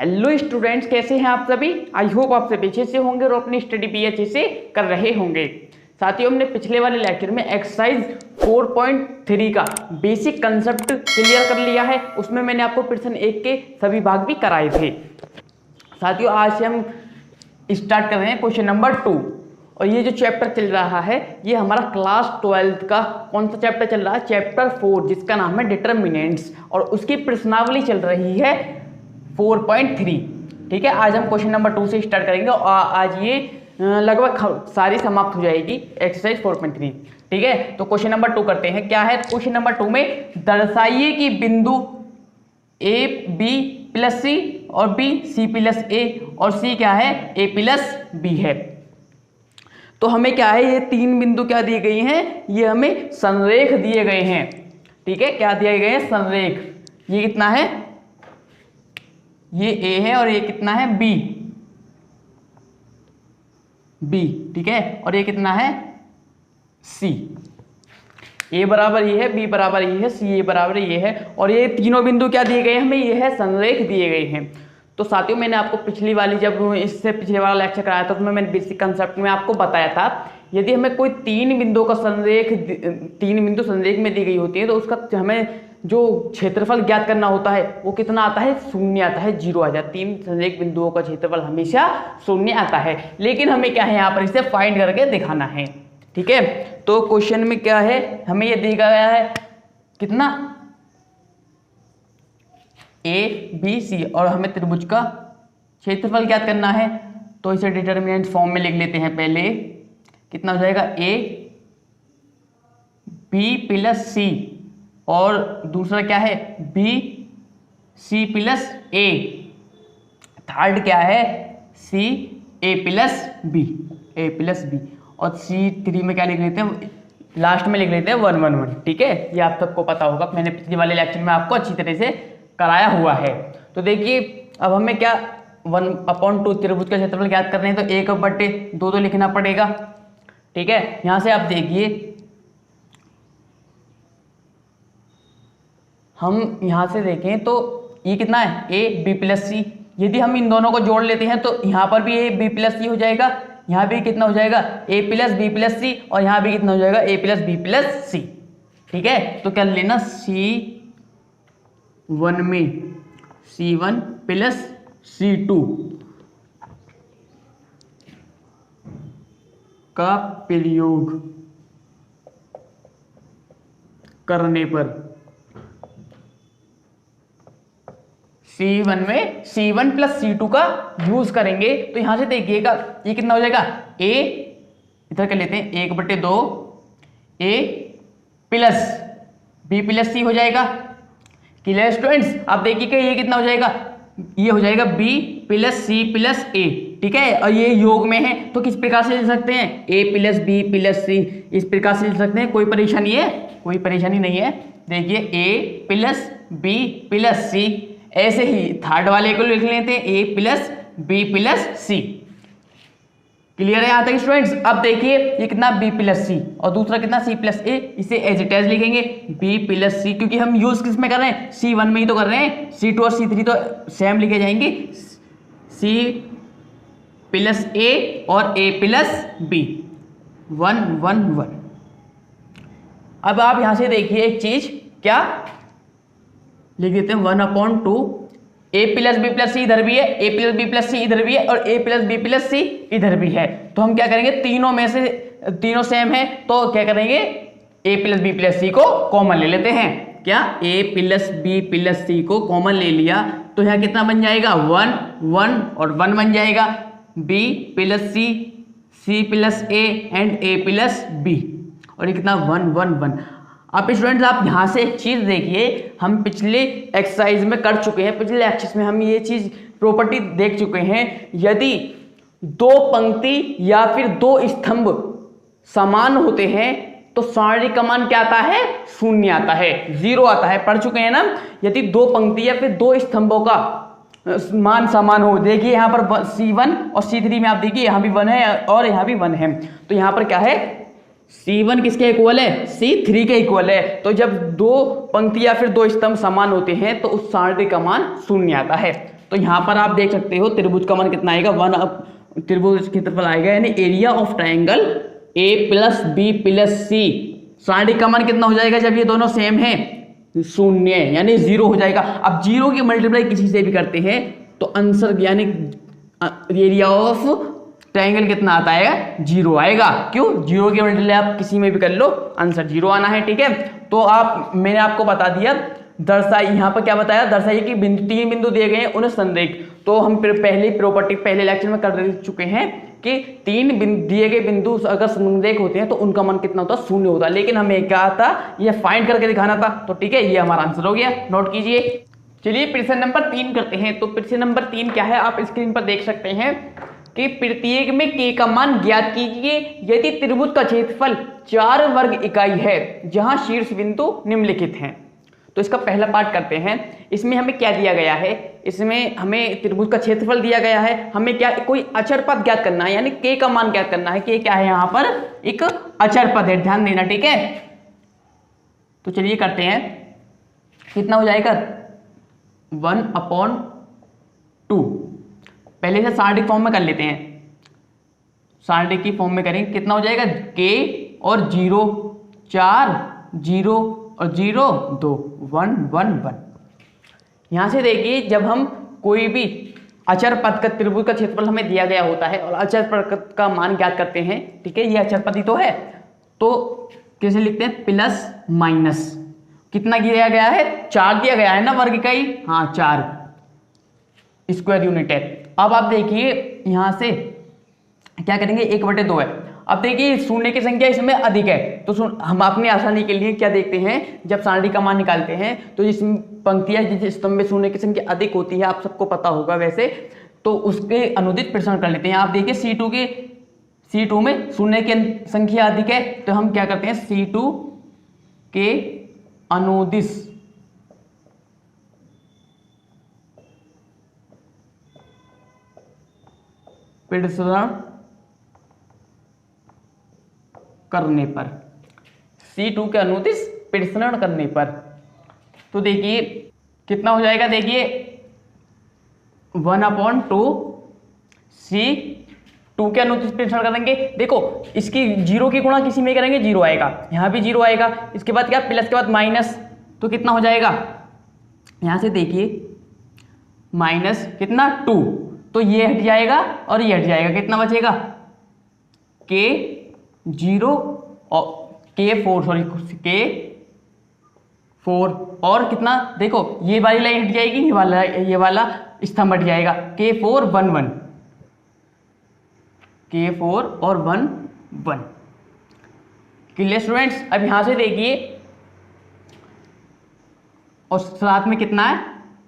Hello students, कैसे हैं आप सभी। आई होप आप सभी अच्छे से होंगे और अपनी स्टडी भी अच्छे से कर रहे होंगे। साथियों, हमने पिछले वाले लेक्चर में एक्सरसाइज 4.3 का बेसिक कंसेप्ट क्लियर कर लिया है। उसमें मैंने आपको प्रश्न 1 के सभी भाग भी कराए थे। साथियों, आज से हम स्टार्ट कर रहे हैं क्वेश्चन नंबर 2। और ये जो चैप्टर चल रहा है ये हमारा क्लास 12 का कौन सा चैप्टर चल रहा है? चैप्टर 4, जिसका नाम है डिटरमिनेंट्स, और उसकी प्रश्नावली चल रही है 4.3। ठीक है, आज हम क्वेश्चन नंबर 2 से स्टार्ट करेंगे और आज ये लगभग सारी समाप्त हो जाएगी एक्सरसाइज 4.3। ठीक है, तो क्वेश्चन नंबर 2 करते हैं। क्या है क्वेश्चन नंबर 2 में? दर्शाइए कि बिंदु ए बी प्लस सी और बी सी प्लस ए और सी क्या है? ए प्लस बी है। तो हमें क्या है, ये 3 बिंदु क्या दिए गए हैं? ये हमें संरेख दिए गए हैं। ठीक है, क्या दिए गए हैं? संरेख। ये कितना है? ये ए है और ये कितना है? बी। बी, ठीक है, और ये कितना है? सी। ए बराबर ये है, बी बराबर ये है, सी ए बराबर ये है, और ये तीनों बिंदु क्या दिए गए हैं हमें? ये है संरेख दिए गए हैं। तो साथियों, मैंने आपको पिछली वाली जब इससे पिछले वाला लेक्चर कराया था तो मैंने बेसिक कंसेप्ट में आपको बताया था, यदि हमें कोई 3 बिंदु का संरेख 3 बिंदु संरेख में दी गई होती है तो उसका हमें जो क्षेत्रफल ज्ञात करना होता है वो कितना आता है? 0 आता है, 0 आ जाता है। 3 संरेख बिंदुओं का क्षेत्रफल हमेशा 0 आता है। लेकिन हमें क्या है, यहाँ पर इसे फाइंड करके दिखाना है। ठीक है, तो क्वेश्चन में क्या है, हमें ये दिया गया है कितना? ए बी सी, और हमें त्रिभुज का क्षेत्रफल ज्ञात करना है। तो इसे डिटरमिनेंट फॉर्म में लिख लेते हैं। पहले कितना हो जाएगा? ए बी प्लस सी, और दूसरा क्या है? बी सी प्लस ए, थर्ड क्या है? सी ए प्लस बी, ए प्लस बी, और C3 में क्या लिख लेते हैं? लास्ट में लिख लेते हैं 1 1 1। ठीक है, ये आप सबको पता होगा, मैंने पिछले वाले लेक्चर में आपको अच्छी तरह से कराया हुआ है। तो देखिए, अब हमें क्या 1/2 त्रिभुज का क्षेत्रफल ज्ञात करने हैं, तो 1/2 तो लिखना पड़ेगा। ठीक है, यहां से आप देखिए, हम यहां से देखें तो ये कितना है? ए बी प्लस सी। यदि हम इन दोनों को जोड़ लेते हैं तो यहाँ पर भी ए बी प्लस सी हो जाएगा, यहाँ भी कितना हो जाएगा? ए प्लस बी प्लस सी, और यहाँ भी कितना हो जाएगा? ए प्लस बी प्लस सी। ठीक है, तो क्या लेना? C1 में C1 प्लस C2 का प्रयोग करने पर C1 में C1 प्लस C2 का यूज करेंगे। तो यहां से देखिएगा ये कितना हो जाएगा? A इधर कर लेते हैं 1/2 A plus B plus C हो जाएगा। Clear students? आप देखिए कि ये कितना हो जाएगा? ये हो जाएगा B plus C plus A। ठीक है, और ये योग में है तो किस प्रकार से लिख सकते हैं? A plus B plus C, इस प्रकार से लिख सकते हैं। कोई परेशानी है? कोई परेशानी नहीं है। देखिए A plus B plus C, ऐसे ही थर्ड वाले को लिख लेते हैं A plus B plus C. Clear है यहां तक स्टूडेंट्स? अब देखिए ये कितना? B प्लस सी, और दूसरा कितना? C प्लस ए। इसे एज इट इज लिखेंगे B प्लस सी, क्योंकि हम यूज किस में कर रहे हैं? C1 में ही तो कर रहे हैं। C2 और C3 तो सेम लिखे जाएंगे, C प्लस ए और A प्लस बी, 1 1 1। अब आप यहां से देखिए एक चीज, क्या लिख देते हैं? 1/2 ए प्लस बी प्लस सी इधर भी है, ए प्लस बी प्लस सी इधर भी है, और ए प्लस बी प्लस सी इधर भी है। तो हम क्या करेंगे? तीनों में से तीनों सेम है तो क्या करेंगे? ए प्लस बी प्लस सी को कॉमन ले लेते हैं। क्या? ए प्लस बी प्लस सी को कॉमन ले लिया तो यहाँ कितना बन जाएगा? 1 1 और 1 बन जाएगा। B plus C, C plus A and A plus B, और ये कितना? 1 1 1। अब स्टूडेंट्स आप यहाँ से एक चीज़ देखिए, हम पिछले एक्सरसाइज में कर चुके हैं, पिछले एक्सरसाइज में हम ये चीज़ प्रॉपर्टी देख चुके हैं। यदि 2 पंक्ति या फिर 2 स्तंभ समान होते हैं तो सारणिक का मान क्या आता है? 0 आता है, 0 आता है। पढ़ चुके हैं ना? यदि 2 पंक्ति या फिर 2 स्तंभों का मान समान हो, देखिए यहाँ पर C1 और C3 में आप देखिए यहाँ भी 1 है और यहाँ भी 1 है, तो यहाँ पर क्या है? C1 किसके इक्वल है? C3 के इक्वल है। तो जब 2 पंक्ति या फिर 2 स्तंभ समान होते हैं तो उस सारणी का मान 0 आता है। तो यहाँ पर आप देख सकते हो त्रिभुज का मान कितना आएगा, त्रिभुज क्षेत्रफल आएगा यानी area of triangle A plus B plus C. Side का मान कितना हो जाएगा जब ये दोनों सेम है, 0 यानी 0 हो जाएगा। अब 0 की मल्टीप्लाई किसी से भी करते हैं तो आंसर यानी एरिया ऑफ ट्राइंगल कितना आता है, 0 आएगा। क्यों, 0 की मल्टीप्लाई आप किसी में भी कर लो, आंसर 0 आना है। ठीक है, तो मैंने आपको बता दिया, यहाँ पर क्या बताया, दर्शाइए कि तीन बिंदु दिए गए हैं उन्हें संरेख। तो हम पहले प्रॉपर्टी पहले लेक्चर में कर चुके हैं कि दिए गए बिंदु अगर संरेख होते हैं तो उनका मान कितना होता है, 0 होता है। लेकिन हमें क्या था, ये फाइंड करके दिखाना था। तो ठीक है, ये हमारा आंसर हो गया, नोट कीजिए। चलिए प्रश्न नंबर 3 करते हैं। तो प्रश्न नंबर 3 क्या है, आप स्क्रीन पर देख सकते हैं कि प्रत्येक में k का मान ज्ञात कीजिए यदि त्रिभुज का क्षेत्रफल 4 वर्ग इकाई है जहां शीर्ष बिंदु निम्नलिखित हैं। तो इसका पहला पार्ट करते हैं। इसमें हमें क्या दिया गया है, इसमें हमें त्रिभुज का क्षेत्रफल दिया गया है, हमें क्या कोई अचर पद ज्ञात करना है, यानी k का मान ज्ञात करना है। k क्या है, यहाँ पर एक अचर पद है, ध्यान देना। ठीक है, तो चलिए करते हैं। कितना हो जाएगा, 1/2। पहले से सारणी फॉर्म में कर लेते हैं, सारणी की फॉर्म में करेंगे। कितना हो जाएगा, k और 0 4 0 और 0 2 1 1 1। यहां से देखिए, जब हम कोई भी अचर पद का त्रिभुज का क्षेत्रफल हमें दिया गया होता है और अचर पद का मान ज्ञात करते हैं, ठीक है, ये अचर पद ही तो है, तो कैसे लिखते हैं, प्लस माइनस कितना दिया गया है, 4 दिया गया है ना वर्ग इकाई, हाँ 4 स्क्वायर यूनिट है। अब आप देखिए यहां से क्या करेंगे, 1/2 है। अब देखिए शून्य की संख्या इसमें अधिक है, तो हम अपनी आसानी के लिए क्या देखते हैं, जब सारणी का मान निकालते हैं तो जिस पंक्तियां जिस स्तंभ में शून्य की संख्या अधिक होती है, आप सबको पता होगा वैसे, तो उसके अनुदित प्रश्न कर लेते हैं। आप देखिए C2 में शून्य की संख्या अधिक है, तो हम क्या करते हैं, C2 के अनुदिश प्रसरण करने पर, C2 के अनुदिश प्रसरण करने पर, तो देखिए कितना हो जाएगा, देखिए 1/2 C2 के अनुदिश प्रसरण करेंगे। देखो इसकी 0 की गुणा किसी में करेंगे, 0 आएगा, यहां भी 0 आएगा, इसके बाद क्या, प्लस के बाद माइनस, तो कितना हो जाएगा, यहां से देखिए माइनस कितना 2, तो ये हट जाएगा और ये हट जाएगा, कितना बचेगा, K0 और K4 और कितना, देखो ये वाली लाइन हट जाएगी, ये वाला स्तंभ हट जाएगा, K4 1 1, K4 और 1 1। क्लियर स्टूडेंट्स, अब यहां से देखिए, और साथ में कितना है,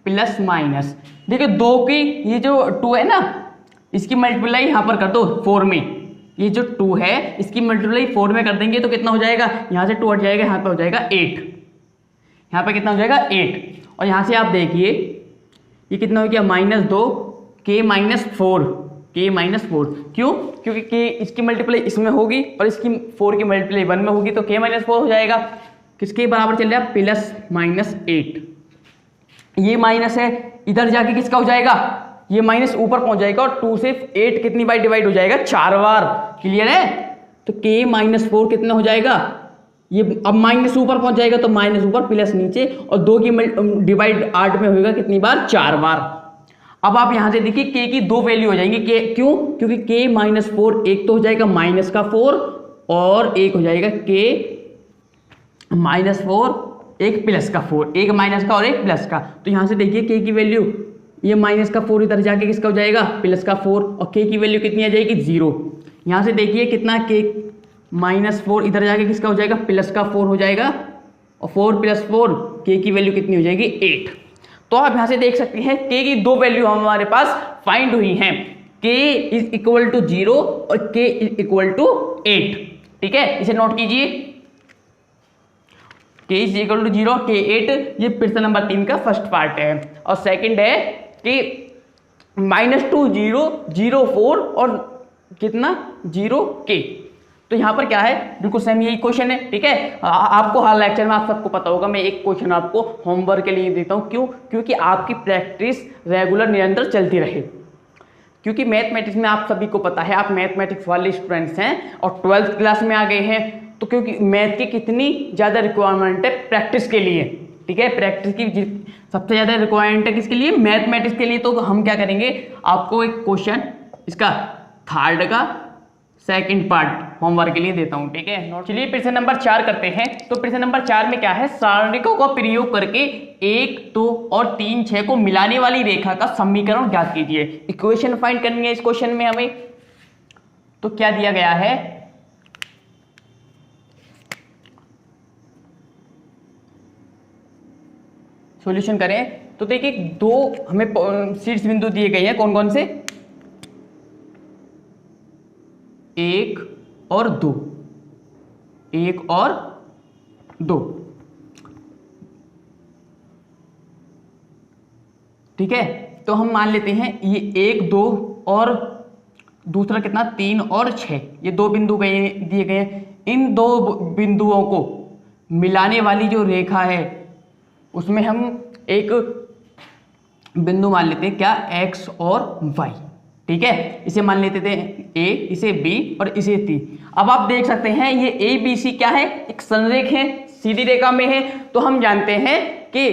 प्लस माइनस। देखिए 2 की ये जो 2 है ना, इसकी मल्टीप्लाई यहां पर कर दो 4 में, ये जो 2 है इसकी मल्टीप्लाई 4 में कर देंगे तो कितना हो जाएगा, यहां से 2 हट जाएगा, यहां पे हो जाएगा 8, यहां पे कितना हो जाएगा 8। और यहां से आप देखिए ये कितना हो गया, -2 K -4, क्यों, क्योंकि K इसकी मल्टीप्लाई इसमें होगी और इसकी 4 की मल्टीप्लाई 1 में होगी, तो K -4 हो जाएगा, किसके बराबर चल रहा है, +-8। ये माइनस है, इधर जाके किसका हो जाएगा, ये माइनस ऊपर पहुंच जाएगा और 2 से 8 कितनी बार डिवाइड हो जाएगा, 4 बार। क्लियर है, तो K -4 कितना हो जाएगा, ये अब माइनस ऊपर पहुंच जाएगा तो माइनस ऊपर प्लस नीचे, और 2 की डिवाइड 8 में होगा कितनी बार, 4 बार। अब आप यहां से देखिए K की 2 वैल्यू हो जाएंगी, क्यों, क्योंकि K -4 एक तो हो जाएगा -4 और एक हो जाएगा K -4 एक प्लस का 4, एक माइनस का और एक प्लस का। तो यहां से देखिए K की वैल्यू, ये माइनस का 4 इधर जाके किसका हो जाएगा, प्लस का 4, और K की वैल्यू कितनी आ जाएगी, 0। यहां से देखिए कितना, K -4 इधर जाके किसका हो जाएगा, प्लस का 4 हो जाएगा, और 4 + 4 K की वैल्यू कितनी हो जाएगी, 8। तो आप यहां से देख सकते हैं K की 2 वैल्यू हमारे पास फाइंड हुई हैं, K = 0 और K = 8। ठीक है, इसे नोट कीजिए, K = 0 K 8, ये प्रश्न नंबर 3 का फर्स्ट पार्ट है। और सेकंड है कि -2 0 0 4 और कितना 0 K, तो यहाँ पर क्या है, बिल्कुल सेम यही क्वेश्चन है, ठीक है। आपको हर लेक्चर में आप सबको पता होगा, मैं एक क्वेश्चन आपको होमवर्क के लिए देता हूँ, क्यों? क्योंकि आपकी प्रैक्टिस रेगुलर निरंतर चलती रहे, क्योंकि मैथमेटिक्स में आप सभी को पता है, आप मैथमेटिक्स वाले स्टूडेंट्स हैं और 12th क्लास में आ गए हैं, तो क्योंकि मैथ की कितनी ज़्यादा रिक्वायरमेंट है प्रैक्टिस के लिए, ठीक है। प्रैक्टिस की सबसे ज़्यादा रिक्वायरमेंट है किसके लिए? मैथमेटिक्स के लिए। तो हम क्या करेंगे, आपको एक क्वेश्चन इसका थर्ड का सेकंड पार्ट होमवर्क के लिए देता हूं, ठीक है। चलिए प्रश्न नंबर 4 करते हैं। तो प्रश्न नंबर 4 में क्या है, सारणिकों का प्रयोग करके 1, 2 और 3, 6 को मिलाने वाली रेखा का समीकरण ज्ञात कीजिए। इक्वेशन फाइंड करनी है इस क्वेश्चन में हमें। तो क्या दिया गया है, सॉल्यूशन करें। तो देखिए दो हमें शीर्ष बिंदु दिए गए हैं, कौन कौन से? 1 और 2, 1 और 2, ठीक है। तो हम मान लेते हैं ये 1, 2 और दूसरा कितना 3 और 6, ये दो बिंदु दिए गए हैं। इन दो बिंदुओं को मिलाने वाली जो रेखा है उसमें हम एक बिंदु मान लेते हैं, क्या? x और y, ठीक है। इसे मान लेते थे a, इसे b और इसे c। अब आप देख सकते हैं ये a b c क्या है, एक संरेख है, सीधी रेखा में है। तो हम जानते हैं कि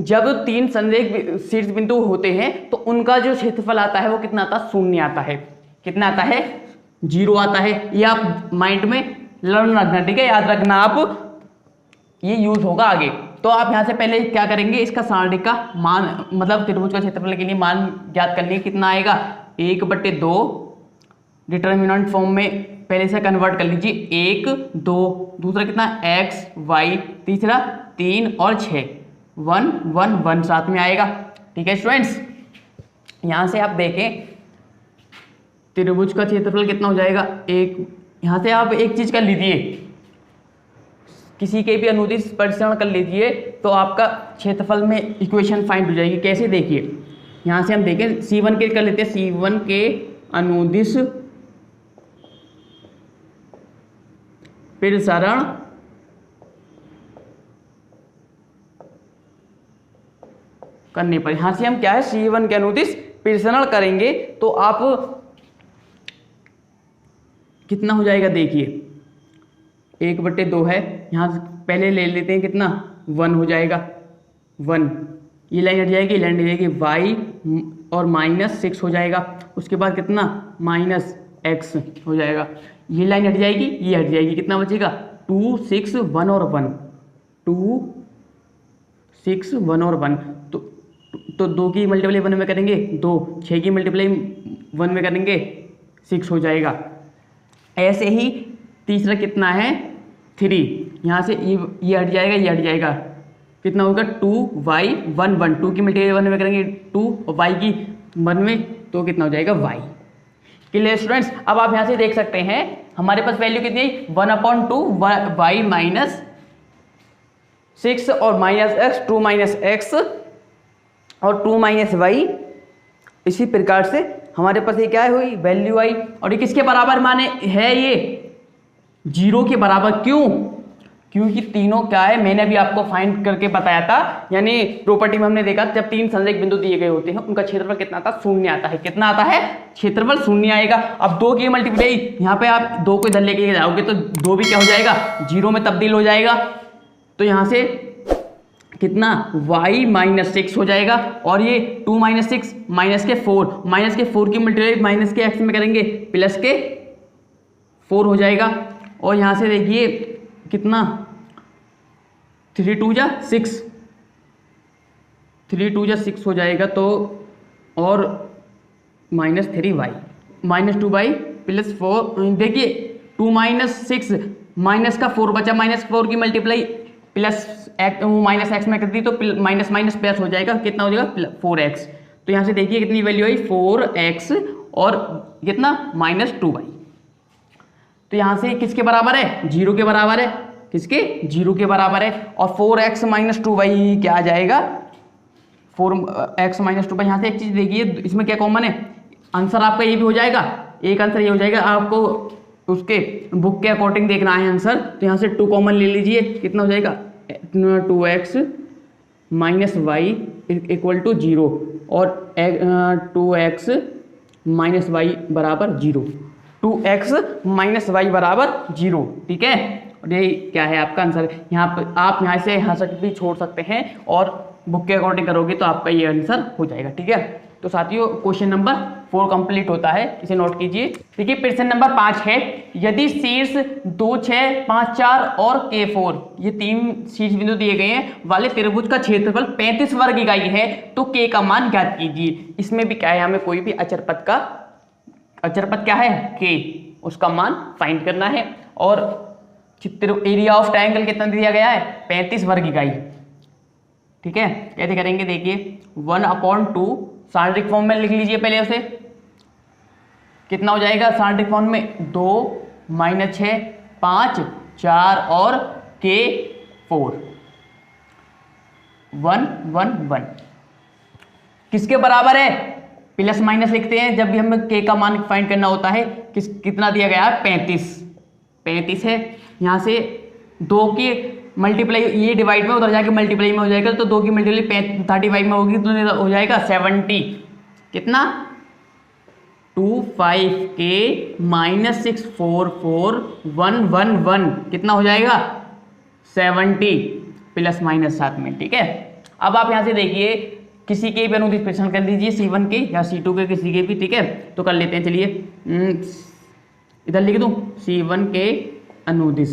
जब 3 संरेख शीर्ष बिंदु होते हैं तो उनका जो क्षेत्रफल आता है वो कितना आता है? 0 आता है। कितना आता है? 0 आता है। ये आप माइंड में लर्न रखना, ठीक है, याद रखना आप, ये यूज होगा आगे। तो आप यहां से पहले क्या करेंगे, इसका सारणिक का मान, मतलब त्रिभुज का क्षेत्रफल के लिए मान ज्ञात करने कितना आएगा, 1/2 डिटर्मिनेंट फॉर्म में पहले से कन्वर्ट कर लीजिए, 1, 2, दूसरा कितना x, y, तीसरा 3 और 6, 1, 1, 1 साथ में आएगा, ठीक है स्टूडेंट्स। यहां से आप देखें त्रिभुज का क्षेत्रफल कितना हो जाएगा, एक, यहां से आप एक चीज कर लीजिए, किसी के भी अनुदिश परिसरण कर लीजिए तो आपका क्षेत्रफल में इक्वेशन फाइंड हो जाएगी। कैसे? देखिए यहां से हम देखें C1 के कर लेते हैं, C1 के अनुदिश परिसरण करने पर, यहां से हम क्या है C1 के अनुदिश परिसरण करेंगे तो आप कितना हो जाएगा, देखिए 1/2 है, यहाँ पहले ले लेते हैं कितना, 1 हो जाएगा, 1, ये लाइन हट जाएगी, लाइन हट जाएगी, y और -6 हो जाएगा, उसके बाद कितना -x हो जाएगा, ये लाइन हट जाएगी, ये हट जाएगी, कितना बचेगा 2, 6, 1 और 1, 2, 6, 1 और 1। तो 2 की मल्टीप्लाई 1 में करेंगे 2, 6 की मल्टीप्लाई 1 में करेंगे 6 हो जाएगा। ऐसे ही तीसरा कितना है 3, यहाँ से ये हट जाएगा, ये हट जाएगा, कितना होगा 2y 1 1, 2 की मल्टीप्लाई 1 में करेंगे 2 और y की 1 में, तो कितना हो जाएगा y। Clear students? अब आप यहाँ से देख सकते हैं हमारे पास वैल्यू कितनी है, 1/2 y -6 और -x, 2 -x और 2 -y। इसी प्रकार से हमारे पास ये क्या हुई, वैल्यू आई, और ये किसके बराबर माने है, ये 0 के बराबर। क्यों? क्योंकि तीनों क्या है, मैंने अभी आपको फाइंड करके बताया था, यानी प्रॉपर्टी में हमने देखा जब 3 संरेख बिंदु दिए गए होते हैं उनका क्षेत्रफल कितना आता है, 0 आता है। कितना आता है? क्षेत्रफल 0 आएगा। अब 2 की मल्टीप्लाई, यहाँ पे आप 2 को इधर लेके जाओगे तो 2 भी क्या हो जाएगा, 0 में तब्दील हो जाएगा। तो यहाँ से कितना y -6 हो जाएगा, और ये 2 -6 -4 की मल्टीप्लाई माइनस के x में करेंगे प्लस के 4 हो जाएगा। और यहाँ से देखिए कितना 3 2 जा 6 हो जाएगा, तो और -3y -2y +4, देखिए 2 -6 माइनस का 4 बचा, -4 की मल्टीप्लाई प्लस -x में कर दी तो माइनस प्लस हो जाएगा, कितना हो जाएगा 4x। तो यहाँ से देखिए कितनी वैल्यू आई 4x और कितना -2y। तो यहाँ से किसके बराबर है, 0 के बराबर है। किसके? 0 के बराबर है। और 4x -2y क्या आ जाएगा, 4x -2y। यहाँ से एक चीज देखिए इसमें क्या कॉमन है, आंसर आपका ये भी हो जाएगा, एक आंसर ये हो जाएगा। आपको उसके बुक के अकॉर्डिंग देखना है आंसर, तो यहाँ से 2 कॉमन ले लीजिए, कितना हो जाएगा 2x minus Y equal to 0 और 2x माइनस वाई बराबर 0, 2x माइनस वाई बराबर 0, ठीक है। और ये क्या है आपका आंसर। यहाँ पर आप यहाँ से यहाँ तक भी छोड़ सकते हैं और बुक के अकॉर्डिंग करोगे तो आपका ये आंसर हो जाएगा, ठीक है। तो साथियों क्वेश्चन नंबर 4 कंप्लीट होता है, इसे नोट कीजिए। देखिए प्रश्न नंबर 5 है, यदि शीर्ष 2 6 5 4 और K4 ये 3 शीर्ष बिंदु दिए गए हैं वाले त्रिभुज का क्षेत्रफल 35 वर्ग इकाई है तो K का मान ज्ञात कीजिए। इसमें भी क्या है, हमें कोई भी अचरपद क्या है K, उसका मान फाइंड करना है। और चित्र एरिया ऑफ ट्रायंगल कितना दिया गया है 35 वर्ग इकाई, ठीक है। कैसे करेंगे देखिए 1/2 सारणिक फॉर्म में लिख लीजिए पहले उसे, कितना हो जाएगा सारणिक फॉर्म में 2 - 6 5 4 और K4 1 1 1 किसके बराबर है, प्लस माइनस लिखते हैं जब भी हमें K का मान फाइंड करना होता है। कितना दिया गया है 35 है। यहाँ से 2 की मल्टीप्लाई, ये डिवाइड में उधर जाके मल्टीप्लाई में हो जाएगा, तो 2 की मल्टीप्लाई 35 में होगी तो हो जाएगा 70, कितना 25K - 6 4 4 1 1 1 कितना हो जाएगा 70 प्लस माइनस साथ में, ठीक है। अब आप यहाँ से देखिए किसी के भी अनुदिश प्रश्न कर लीजिए, C1 के या C2 के किसी के भी, ठीक है। तो कर लेते हैं, चलिए इधर लिख दूं C1 के अनुदिश,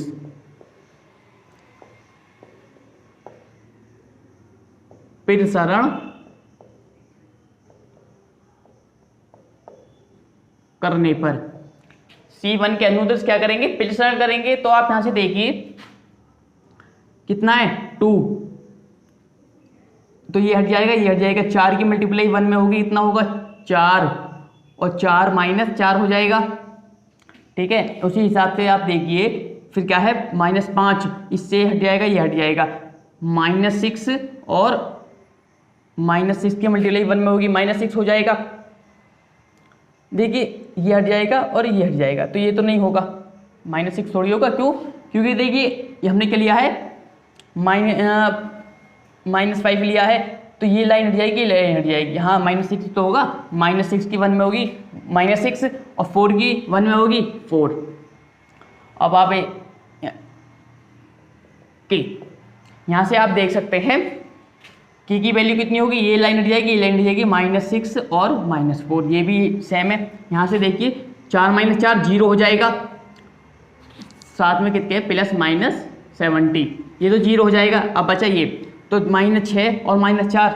प्रसरण करने पर C1 के अनुदिश क्या करेंगे, प्रसरण करेंगे। तो आप यहां से देखिए कितना है 2, तो ये हट जाएगा, ये हट जाएगा, 4 की मल्टीप्लाई 1 में होगी, इतना होगा 4 और 4 - 4 हो जाएगा, ठीक है। उसी हिसाब से आप देखिए फिर क्या है -5, इससे हट जाएगा, ये हट जाएगा, -6 और -6 की मल्टीप्लाई 1 में होगी, -6 हो जाएगा। देखिए ये हट जाएगा और ये हट जाएगा, तो ये तो नहीं होगा, -6 थोड़ी होगा, क्यों, क्योंकि देखिए ये हमने क्या लिया है -5 लिया है, तो ये लाइन हट जाएगी, लाइन हट जाएगी, हाँ -6 तो होगा, -6 की 1 में होगी -6 और 4 की 1 में होगी 4। अब आप यहाँ से आप देख सकते हैं की वैल्यू कितनी होगी, ये लाइन हट जाएगी, ये लाइन हट जाएगी, -6 और -4, ये भी सेम है। यहाँ से देखिए 4 - 4 0 हो जाएगा, साथ में कितने प्लस माइनस 70, ये तो 0 हो जाएगा। अब बचा ये, तो -6 और -4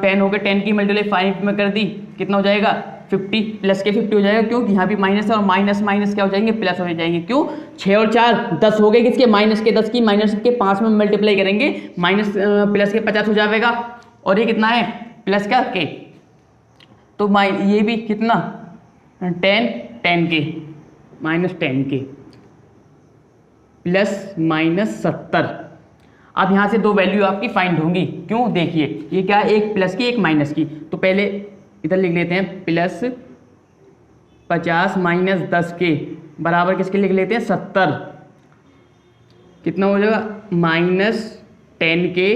10 हो गए, 10 की मल्टीप्लाई 5 में कर दी, कितना हो जाएगा 50, प्लस के 50 हो जाएगा, क्योंकि यहाँ भी माइनस है और माइनस माइनस क्या हो जाएंगे प्लस हो जाएंगे, क्यों 6 और 4 10 हो गए, किसके -10 की -5 में मल्टीप्लाई करेंगे, प्लस के 50 हो जाएगा, और ये कितना है प्लस का के, तो ये भी कितना 10 के -10 के प्लस -70। अब यहाँ से 2 वैल्यू आपकी फाइंड होंगी, क्यों देखिए ये क्या है, एक प्लस की एक माइनस की, तो पहले इधर लिख लेते हैं प्लस 50 - 10 के बराबर किसके लिख लेते हैं 70, कितना हो जाएगा -10 के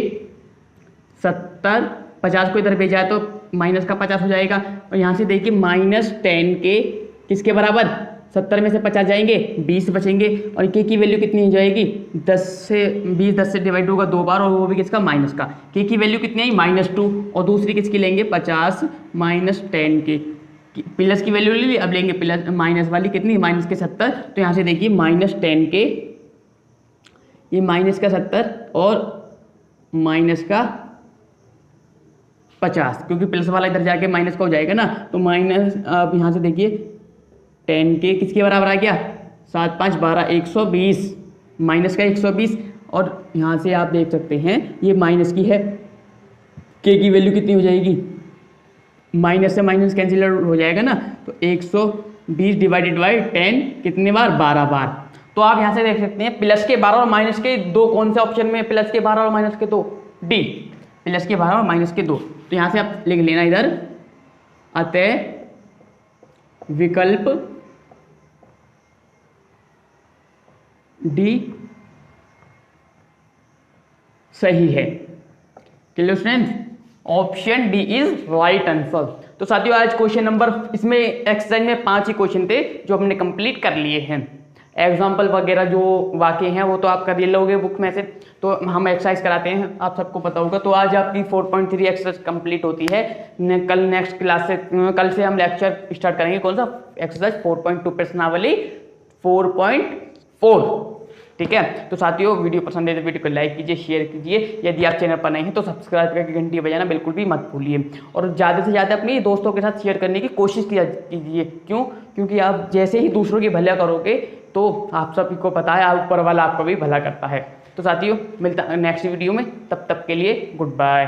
70, 50 को इधर भेजा है तो माइनस का 50 हो जाएगा, और यहाँ से देखिए -10 के किसके बराबर 70 में से 50 जाएंगे 20 बचेंगे, और के की वैल्यू कितनी हो जाएगी 10 से डिवाइड होगा 2 बार, और वो भी किसका माइनस का, के की वैल्यू कितनी आई -2, और दूसरी किसकी लेंगे 50 - 10 के, प्लस की वैल्यू ले ली, अब लेंगे प्लस माइनस वाली कितनी माइनस के 70, तो यहाँ से देखिए -10 के ये माइनस का 70 और माइनस का 50, क्योंकि प्लस वाला इधर जाके माइनस का हो जाएगा ना, तो माइनस अब यहाँ से देखिए 10 के किसके बराबर आ गया 7 5 12 120, माइनस का 120, और यहाँ से आप देख सकते हैं ये माइनस की है, के की वैल्यू कितनी हो जाएगी, माइनस से माइनस कैंसिल हो जाएगा ना, तो 120 डिवाइडेड बाई 10 कितने बार 12 बार। तो आप यहाँ से देख सकते हैं प्लस के 12 और माइनस के 2 कौन से ऑप्शन में, प्लस के 12 और माइनस के 2, डी प्लस के 12 और माइनस के 2, तो यहाँ से आप लिख लेना इधर, अतः विकल्प डी सही है। Clear students, option D is right answer. तो साथियों आज क्वेश्चन नंबर, इसमें एक्सरसाइज में 5 ही क्वेश्चन थे जो हमने कंप्लीट कर लिए हैं। एग्जाम्पल वगैरह जो वाक्य हैं वो तो आप कर लोगे बुक में से, तो हम एक्सरसाइज कराते हैं, आप सबको पता होगा। तो आज आपकी 4.3 एक्सरसाइज कंप्लीट होती है। कल नेक्स्ट क्लास से, कल से हम लेक्चर स्टार्ट करेंगे कौन सा, एक्सरसाइज 4.2 प्रश्नावली 4.4। ठीक है, तो साथियों वीडियो पसंद है तो वीडियो को लाइक कीजिए, शेयर कीजिए। यदि आप चैनल पर नए हैं तो सब्सक्राइब करके घंटी बजाना बिल्कुल भी मत भूलिए, और ज़्यादा से ज़्यादा अपने दोस्तों के साथ शेयर करने की कोशिश कीजिए। क्यों? क्योंकि आप जैसे ही दूसरों की भला करोगे तो आप सभी को पता है ऊपर वाला आपको भी भला करता है। तो साथियों मिलता है नेक्स्ट वीडियो में, तब तक के लिए गुड बाय।